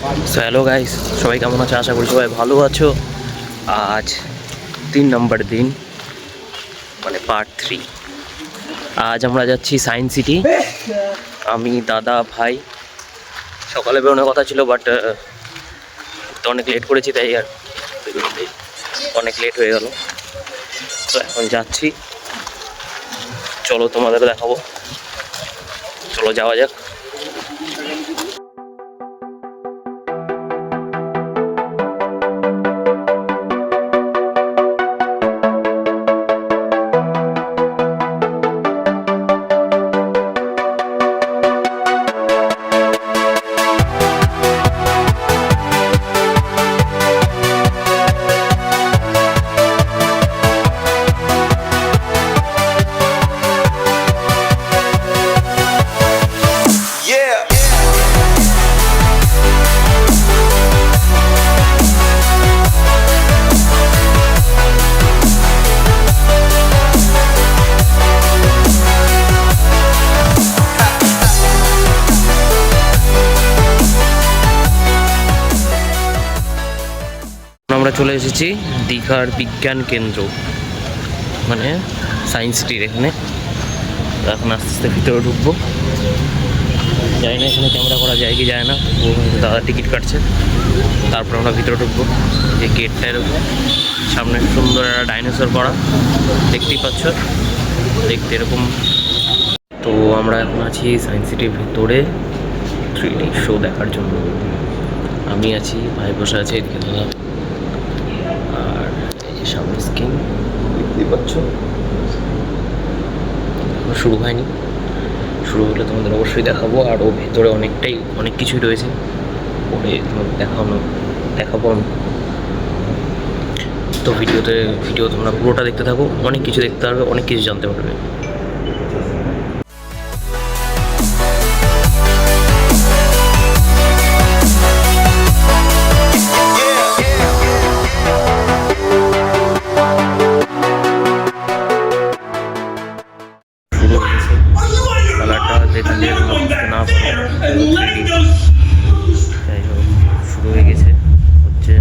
So hello guys, সবাই কেমন আছো? আশা করি সবাই ভালো আছো। আজ 3 নম্বর দিন, মানে পার্ট 3। আজ আমরা যাচ্ছি সায়েন্স সিটি। আমি, দাদা, ভাই। সকালে বেরোনোর কথা ছিল, বাট তো অনেক লেট করেছি, তাই আর অনেক লেট হয়ে গেল। তো এখন যাচ্ছি, চলো তোমাদের দেখাবো। চলো যাওয়া যাক। আমরা চলে এসেছি দীঘার বিজ্ঞান কেন্দ্র, মানে সায়েন্স সিটির এখানে। এখন আস্তে আস্তে ভিতরে ঢুকবো। জানি না এখানে ক্যামেরা করা যায় কি যায় না। ও দাদা টিকিট কাটছে, তারপর আমরা ভিতরে ঢুকবো। যে গেটটা এরকম, সামনে সুন্দর একটা ডাইনোসর করা, দেখতেই পাচ্ছ, দেখতে এরকম। তো আমরা এখন আছি সায়েন্স সিটির ভিতরে 3D শো দেখার জন্য। আমি আছি, ভাই বসে আছে এদিকে, দাদা। আর এই যে সামনে স্ক্রিন দেখতেই পাচ্ছ। শুরু হয়নি, শুরু হলে তোমাদের অবশ্যই দেখাবো। আর ও ভেতরে অনেক কিছুই রয়েছে, পরে তোমাদের দেখাবো আমি। তো ভিডিও তোমরা পুরোটা দেখতে থাকো, অনেক কিছু দেখতে পারবে, অনেক কিছু জানতে পারবে। কালারটা দেখলে না যাই হোক, শুরু হয়ে গেছে হচ্ছে।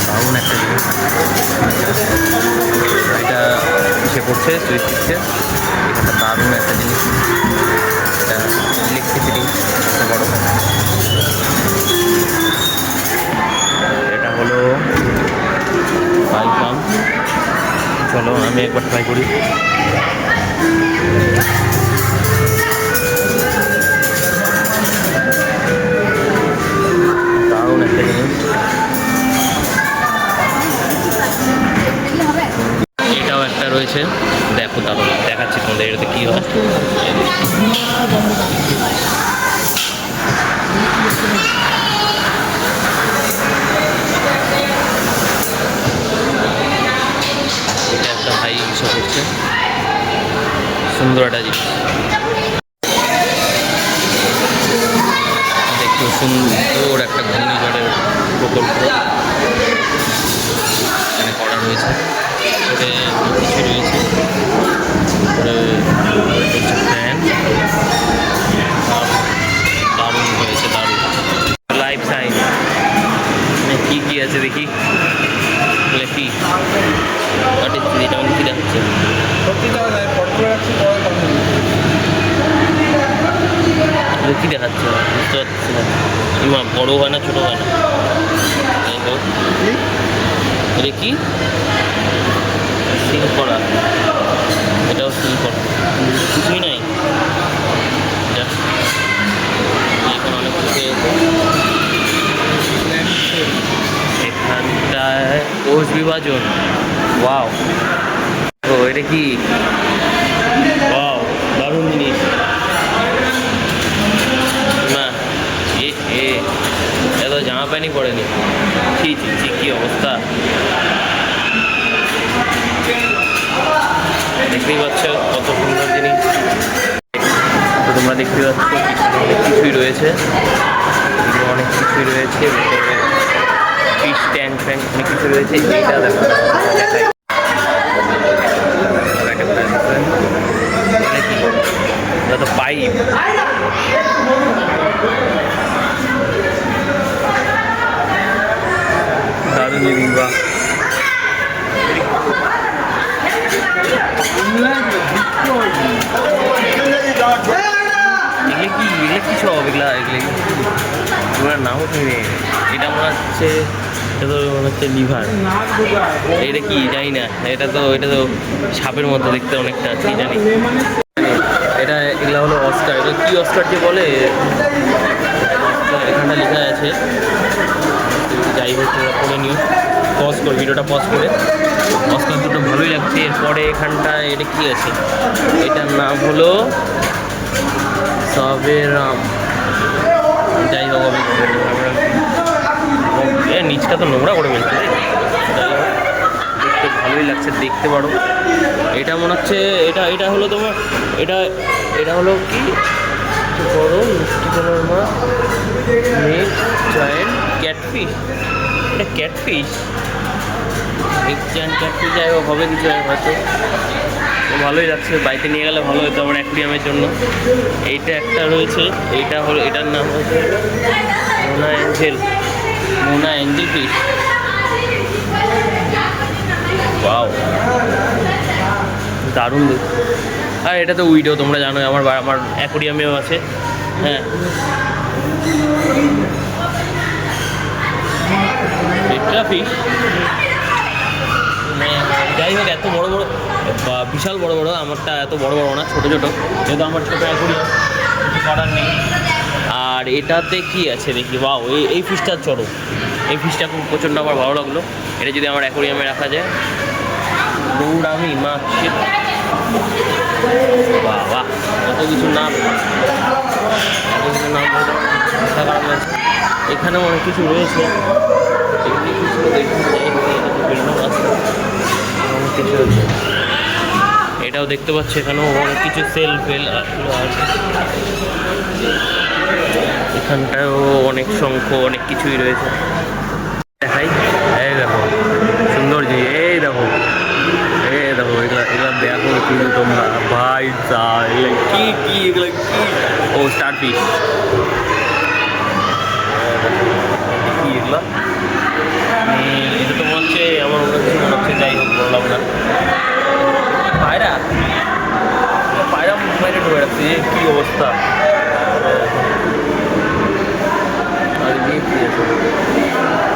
দারুণ একটা জিনিস, এটা এসে পড়ছে সুইচ দিচ্ছে। এখানটা দারুণ একটা জিনিস, এটা ইলেকট্রিসিটি বড়। এটা হলো পাইপ পাম্প। চলো আমি একবার ট্রাই করি। দারুণ একটা জিনিস। এটাও একটা রয়েছে, দেখো দারুণ, দেখাচ্ছি তোমাদের এটাতে কী হয়। এটা একটা ভাই ইস্যু করছে। সুন্দর একটা জিনিস, দেখতে সুন্দর একটা ঘূর্ণিঝড়ের প্রকল্প এখানে করা রয়েছে। ওটা কিছু রয়েছে, ফ্যান, দারুণ হয়েছে, দারুণ। লাইফ সাইন কি কি আছে দেখি, কি এটা কি দেখাচ্ছে, কি দেখাচ্ছে বুঝতে পারছি না। ইমা বড় হয় না ছোট হয় না, যাই হোক এটা কি সিল করা, এটাও সিল করা, কিছুই নাই। এখানে অনেক কিছু এখানটায় কোষ বিভাজন, ওয়াও। ও এটা কি, ওয়াও দারুণ জিনিস। না এত জামা প্যান্টই পড়েনি, ঠিক কি অবস্থা দেখতেই পাচ্ছ, কত সুন্দর জিনিস। তো তোমরা দেখতে পাচ্ছ অনেক কিছুই রয়েছে, অনেক কিছুই রয়েছে ভিতরে, ফিশ ট্যাঙ্ক ফ্যাঙ্ক অনেক কিছু রয়েছে। এইটা দেখো, দেখাই এটা তো পাইপ, দারুণ জিনিস। বাহ, এগুলো কি সব, এগুলোর নামও শুনি। এটা মনে হচ্ছে, এটা তো মনে হচ্ছে লিভার, এটা কি জানি না। এটা তো সাপের মতো দেখতে অনেকটা, কি জানি এটা। এগুলো হলো অস্কার, এটা কি অস্কার যে বলে, এখানটা লেখা আছে। যাই হোক তোমরা পড়ে নিও, পজ করে ভিডিওটা পজ করে। অস্কার দুটো ভালোই লাগছে। এরপরে এখানটা এটা কি আছে, এটার নাম হলো সাবেরাম। যাই হোক আমি নিচটা তো নোংরা করে ফেলছে, যাই হোক দেখতে ভালোই লাগছে, দেখতে পারো। এটা মনে হচ্ছে এটা হলো তোমার, এটা হলো কি বড় মিষ্টি কালার মাছ, মিক্স জয়েন্ট ক্যাটফিশ। এটা ক্যাটফিশ, মিক্স জয়েন্ট ক্যাটফিশ, যাই হোক হবে কিছু হয়তো। ভালোই লাগছে, বাড়িতে নিয়ে গেলে ভালো হতো আমার অ্যাকুয়ারিয়ামের জন্য। এইটা একটা রয়েছে, এইটা হলো, এটার নাম হচ্ছে মোনা অ্যাঞ্জেল ফিশ। ওয়াও দারুণ দেখতে। আর এটা তো উইডো, তোমরা জানো আমার অ্যাকুয়ারিয়ামেও আছে। হ্যাঁ, টেট্রা ফিশ। যাই হোক এত বড় বড়, বিশাল বড় বড়, আমারটা এত বড় বড় না, ছোটো ছোটো, যেহেতু আমার ছোটো অ্যাকুয়ারিয়াম, কিছু করার নেই। আর এটাতে কি আছে দেখি, বাও এই ফিশটার চড়ো, এই ফিশটা খুব প্রচণ্ড আমার ভালো লাগলো। এটা যদি আমার অ্যাকুয়ারিয়ামে রাখা যায়। গৌরামি মাছ, বাহ কত কিছু নাম, খারাপ লাগছে। এখানেও অনেক কিছু রয়েছে, এটাও দেখতে পাচ্ছি, এখানেও অনেক কিছু সেল ফেল আছে। এখানটাও অনেক সংখ্য, অনেক কিছুই রয়েছে। দেখাই, এই দেখো সুন্দর যে, এই দেখো এগুলা দেখো কিন্তু তোমরা, ভাই কি এগুলো কি, ও স্টার ফিশ, কি এগুলো, এটা তো মনে হচ্ছে আমার অন্য কিছু মনে হচ্ছে। যাই হোক বললাম না, পায়রা বাইরে ঢুকে রাখছে, কি অবস্থা। আর এদিকে কি আছে,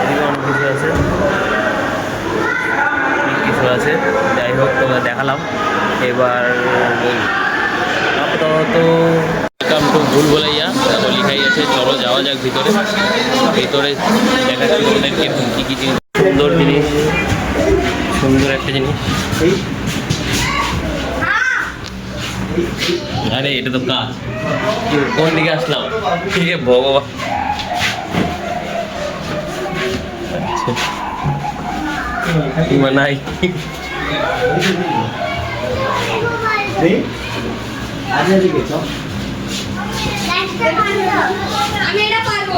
এদিকে অনেক কিছু আছে, কিছু আছে। যাই হোক তোমরা দেখালাম। এবার আপাতত ওয়েলকাম টু ভুলভুলাইয়া দেখো লেখাই আছে। চলো যাওয়া যাক ভিতরে দেখাচ্ছি তোমাদেরকে কী কী জিনিস, সুন্দর জিনিস, সুন্দর একটা জিনিস। আরে এটা তো কাজ, কোন দিকে আসলাম, ঠিক আছে ভগবান। নাই আমি এটা পারবো।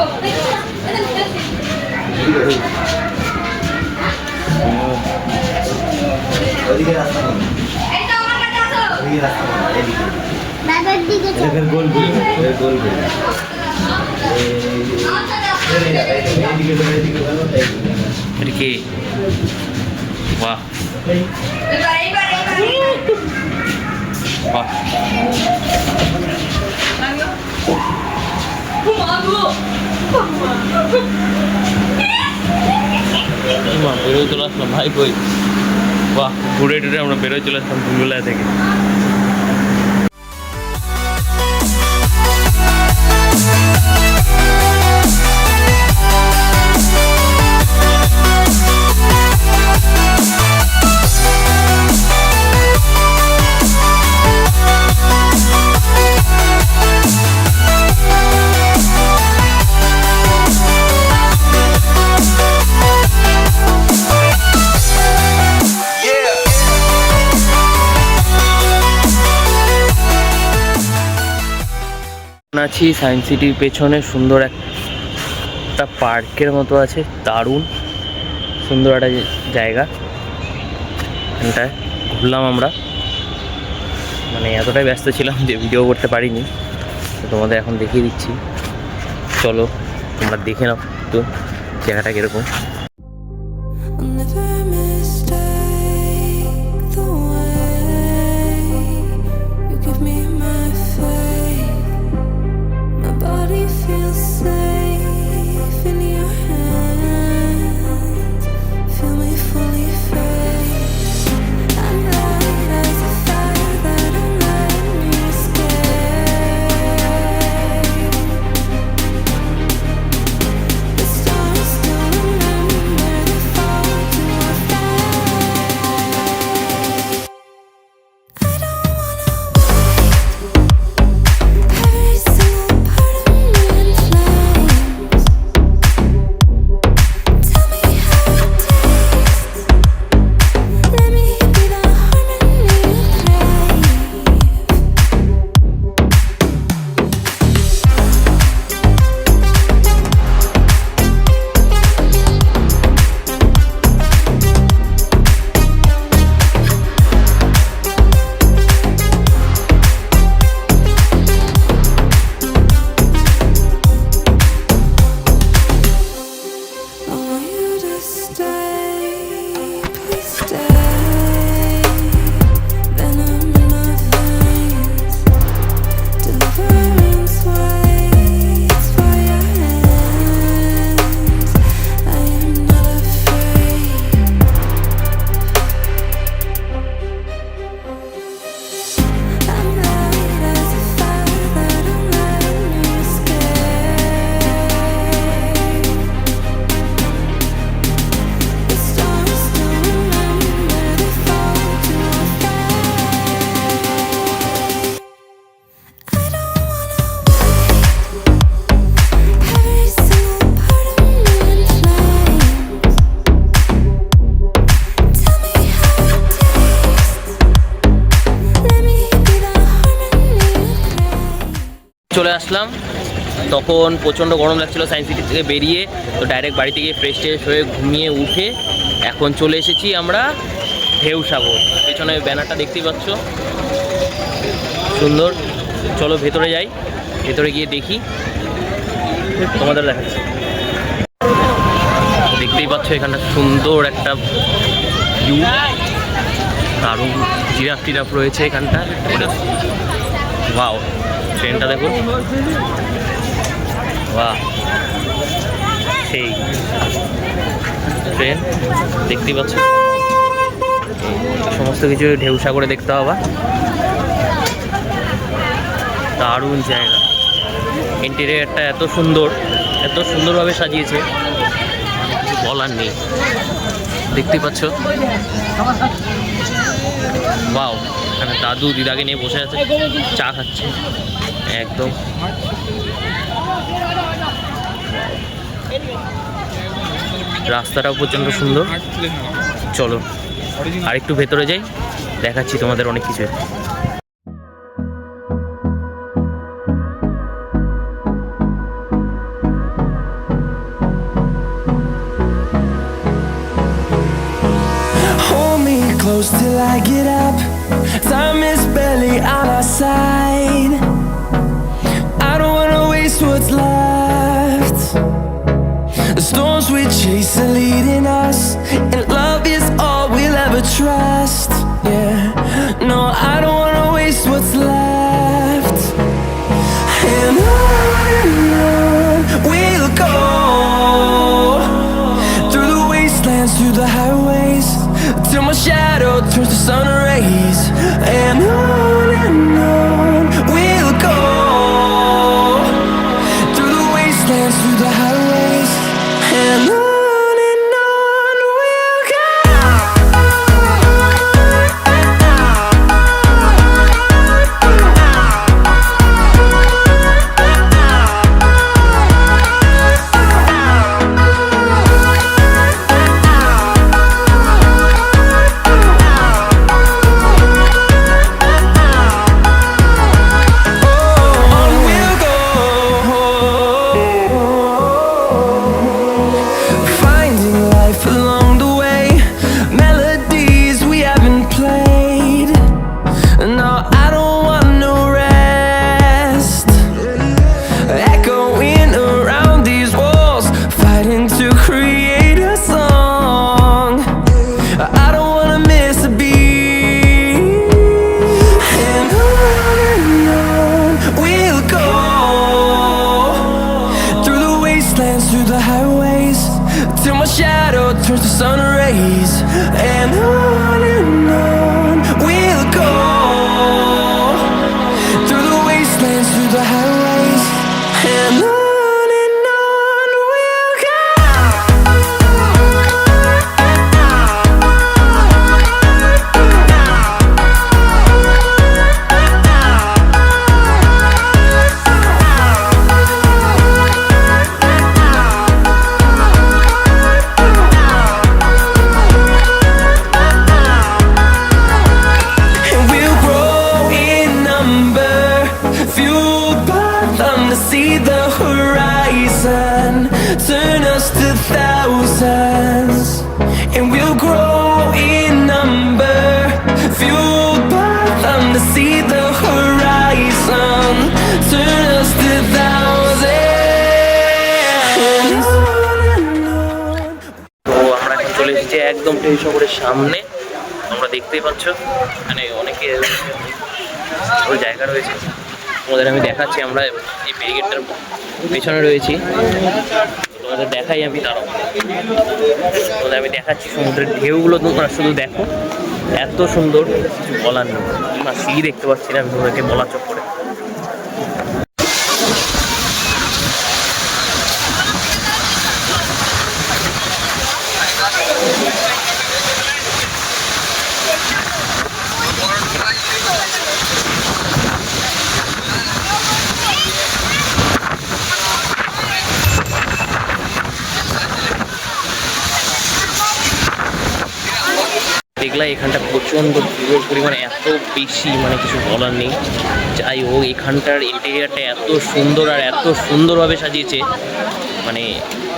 এটা আমার কাছে আসো। দাদার দিকে গোল গোল গোল গোল। এটা কি? বাহ বাহ, বেরোয় চলে আসলাম ভাই কই। বাহ, ঘুরে টুরে আমরা বেরোয় চলে আসলাম ভুলভুলাইয়া থেকে। আছি সায়েন্স সিটির পেছনে সুন্দর একটা পার্কের মতো আছে, দারুণ সুন্দর একটা জায়গা। এখানটায় ঘুরলাম আমরা, মানে এতটাই ব্যস্ত ছিলাম যে ভিডিও করতে পারিনি, তো তোমাদের এখন দেখিয়ে দিচ্ছি। চলো তোমরা দেখে নাও একটু জায়গাটা কীরকম। চলে আসলাম, তখন প্রচণ্ড গরম লাগছিলো সায়েন্স সিটি থেকে বেরিয়ে, তো ডাইরেক্ট বাড়িতে গিয়ে ফ্রেশ ট্রেশ হয়ে ঘুমিয়ে উঠে এখন চলে এসেছি আমরা ঢেউসাগর। পেছনে ব্যানারটা দেখতেই পাচ্ছ, সুন্দর। চলো ভেতরে যাই, ভেতরে গিয়ে দেখি, তোমাদের দেখাচ্ছি। দেখতেই পাচ্ছ এখানটা সুন্দর একটা ভিউ, দারুণ জিরাফ টিরাফ রয়েছে এখানটা। ওয়াও, ট্রেনটা দেখো, বাহ সেই ট্রেন দেখতেই পাচ্ছ। সমস্ত কিছু ঢেউসাগরে দেখতে হবে, দারুণ জায়গা। ইন্টেরিয়ারটা এত সুন্দর, এত সুন্দরভাবে সাজিয়েছে, কিছু বলার নেই। দেখতেই পাচ্ছ, বাও, এখানে দাদু দিদাকে নিয়ে বসে আছে, চা খাচ্ছে একদম। রাস্তাটাও প্রচণ্ড সুন্দর। চলো আরেকটু ভেতরে যাই, দেখাচ্ছি তোমাদের অনেক কিছু। close till I get up. Time is barely on our side. I don't wanna waste what's left. The storms we chase are leading us, and love is all we'll ever trust. Yeah, no, I don't wanna waste what's left. And on we'll go, through the wastelands, through the highways, till my shadow turns to sun rays. And on we'll go, through the wastelands, through the highways, and on we'll go. Finding life along the way, melodies we haven't played. No, I don't want no rest. Echoing around these walls, fighting to create a song. I don't wanna miss a beat. And on we'll go, through the wastelands, through the highways, till my shadow turns to sun rays. And on we'll go, through the wastelands, through the highways, and on we'll go. And we'll grow in number, fueled by them to see the horizon, turn us to thousands. And we'll grow in number, fueled by them to see the horizon, turn us to thousands. তো আমরা এখন চলে এসেছি একদম টেলিশহরের সামনে। তোমরা দেখতেই পাচ্ছ এখানে অনেকে ওই জায়গা রয়েছে, তোমাদের আমি দেখাচ্ছি। আমরা এই ব্যারিকেডটার পেছনে রয়েছি, তোমাদের দেখাই আমি। দাঁড়াও, তোমাদের আমি দেখাচ্ছি সমুদ্রের ঢেউগুলো। তোমরা শুধু দেখো, এত সুন্দর, কিছু বলার নেই। তোমরা সিঁড়ি দেখতে পাচ্ছি না, আমি তোমাদেরকে বলা চোখ করে। দেখলা এখানটা প্রচণ্ড ভিড়ের পরিমাণ এত বেশি, মানে কিছু বলার নেই। যাই হোক, এখানটার ইন্টেরিয়ারটা এত সুন্দর আর এত সুন্দরভাবে সাজিয়েছে, মানে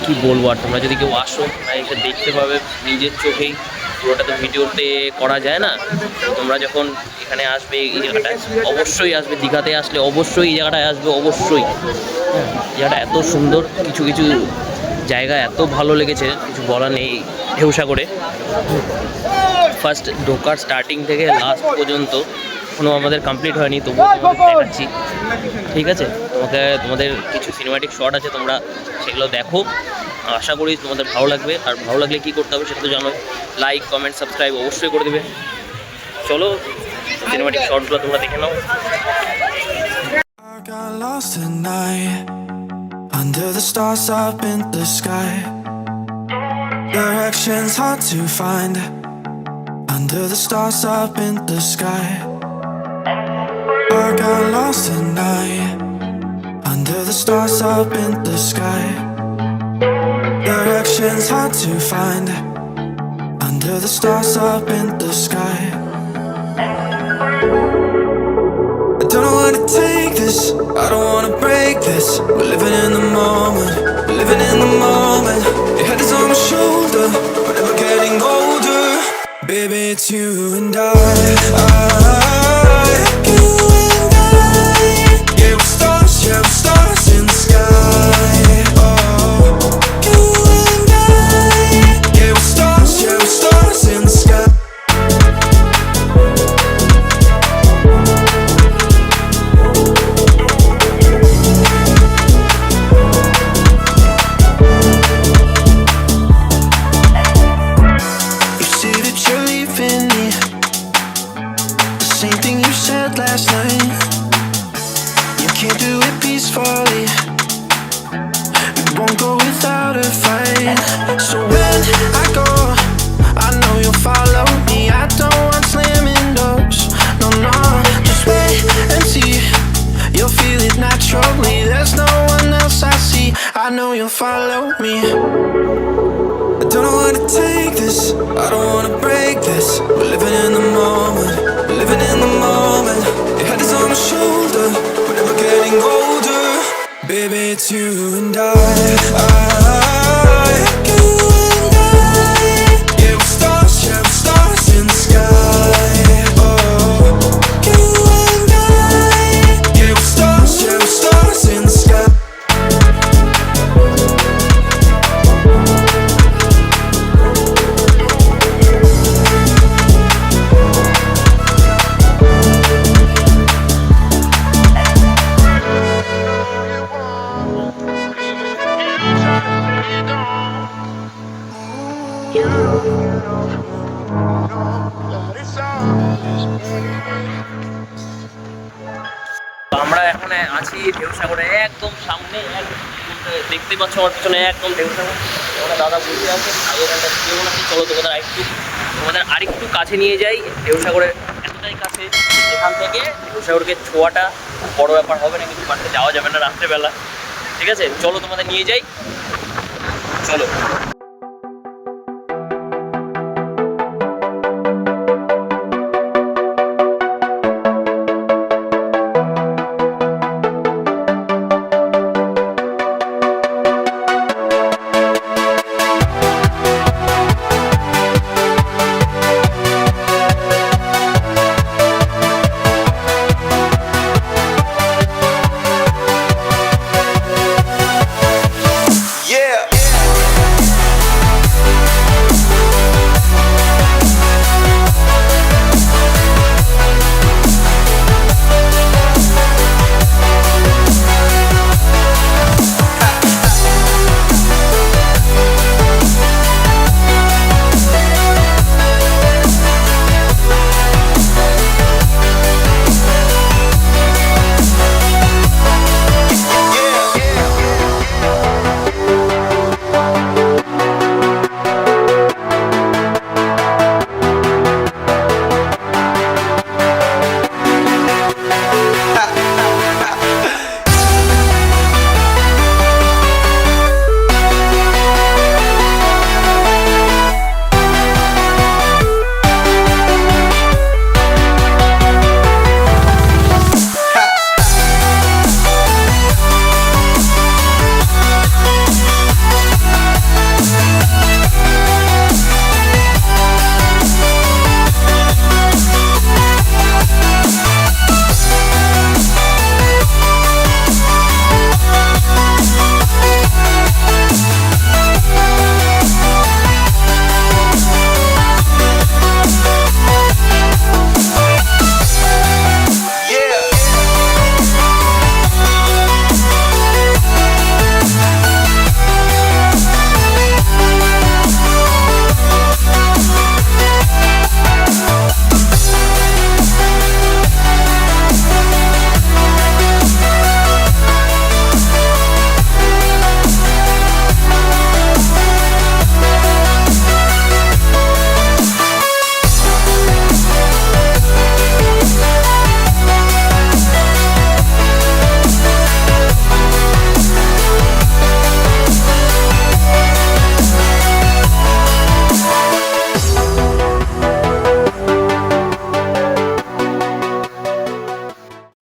কি বলবো। আর তোমরা যদি কেউ আসো, এসে দেখতে পাবে নিজের চোখেই। পুরোটা তো ভিডিওতে করা যায় না। তোমরা যখন এখানে আসবে, এই জায়গাটায় অবশ্যই আসবে। দীঘাতে আসলে অবশ্যই এই জায়গাটায় আসবে, অবশ্যই। হ্যাঁ, জায়গাটা এত সুন্দর, কিছু কিছু জায়গা এত ভালো লেগেছে, কিছু বলার নেই। ঢেউসাগরে ফার্স্ট ঢোকার স্টার্টিং থেকে লাস্ট পর্যন্ত এখনও আমাদের কমপ্লিট হয়নি, তবুও তোমাদের দেখাচ্ছি। ঠিক আছে, তোমাদের কিছু সিনেমাটিক শট আছে, তোমরা সেগুলো দেখো। আশা করি তোমাদের ভালো লাগবে। আর ভালো লাগলে কী করতে হবে সেটা তো জানো, লাইক, কমেন্ট, সাবস্ক্রাইব অবশ্যই করে দেবে। চলো সিনেমাটিক শটগুলো তোমরা দেখে নাও। I got lost tonight, under the stars up in the sky. Directions hard to find, under the stars up in the sky. I got lost tonight, under the stars up in the sky. Directions hard to find, under the stars up in the sky. I don't know where to take this, I don't wanna break this. We're living in the moment, we're living in the moment. Your head is on my shoulder, we're never getting older. Baby, Baby, it's you and I. You and I. Yeah, we're stars in the sky. Oh, you and I. Yeah, we're stars in the sky. You say that you're leaving me. The same thing you said last night. You can't do it peacefully. We won't go without a fight. So when I go, I know you'll follow me. I don't want slamming doors. No, no, just wait and see. You'll feel it naturally. There's no one else I see. I know you'll follow me. I don't wanna take this, I don't wanna break this. We're living in the moment, we're living in the moment. Your head is on my shoulder, we're never getting older. Baby, it's you and I. You and I. Yeah, we're stars in the sky. Oh, you and I. Yeah, we're stars in the sky. আমরা এখন আছি ঢেউসাগরে একদম সামনে, দেখতে পাচ্ছ আমার পিছনে একদম ঢেউসাগর। ওরা দাদা বসে আছে, এখানটা কেউ না, চলো তোমাদের আরেকটু কাছে নিয়ে যাই। ঢেউসাগরের এতটাই কাছে, এখান থেকে ঢেউসাগরকে ছোঁয়াটা বড় ব্যাপার হবে না, কিন্তু বাড়িতে যাওয়া যাবে না রাত্রেবেলা। ঠিক আছে, চলো তোমাদের নিয়ে যাই, চলো।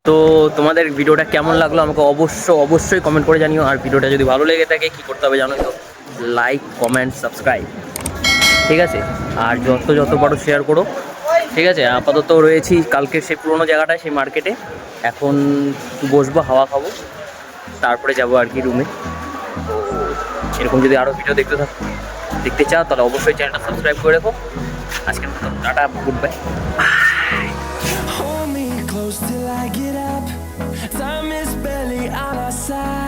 তো তোমাদের ভিডিওটা কেমন লাগলো আমাকে অবশ্যই কমেন্ট করে জানিও। আর ভিডিওটা যদি ভালো লেগে থাকে কী করতে হবে জানো তো, লাইক, কমেন্ট, সাবস্ক্রাইব। ঠিক আছে, আর যত পারো শেয়ার করো, ঠিক আছে। আপাতত রয়েছি কালকে সেই পুরোনো জায়গাটায়, সেই মার্কেটে। এখন একটু বসবো, হাওয়া খাবো, তারপরে যাবো আর কি রুমে। তো এরকম যদি আরও ভিডিও দেখতে চাও তাহলে অবশ্যই চ্যানেলটা সাবস্ক্রাইব করে রাখো। আজকের মতো tata, good bye. Hold me close till I get up. Time is barely on our side.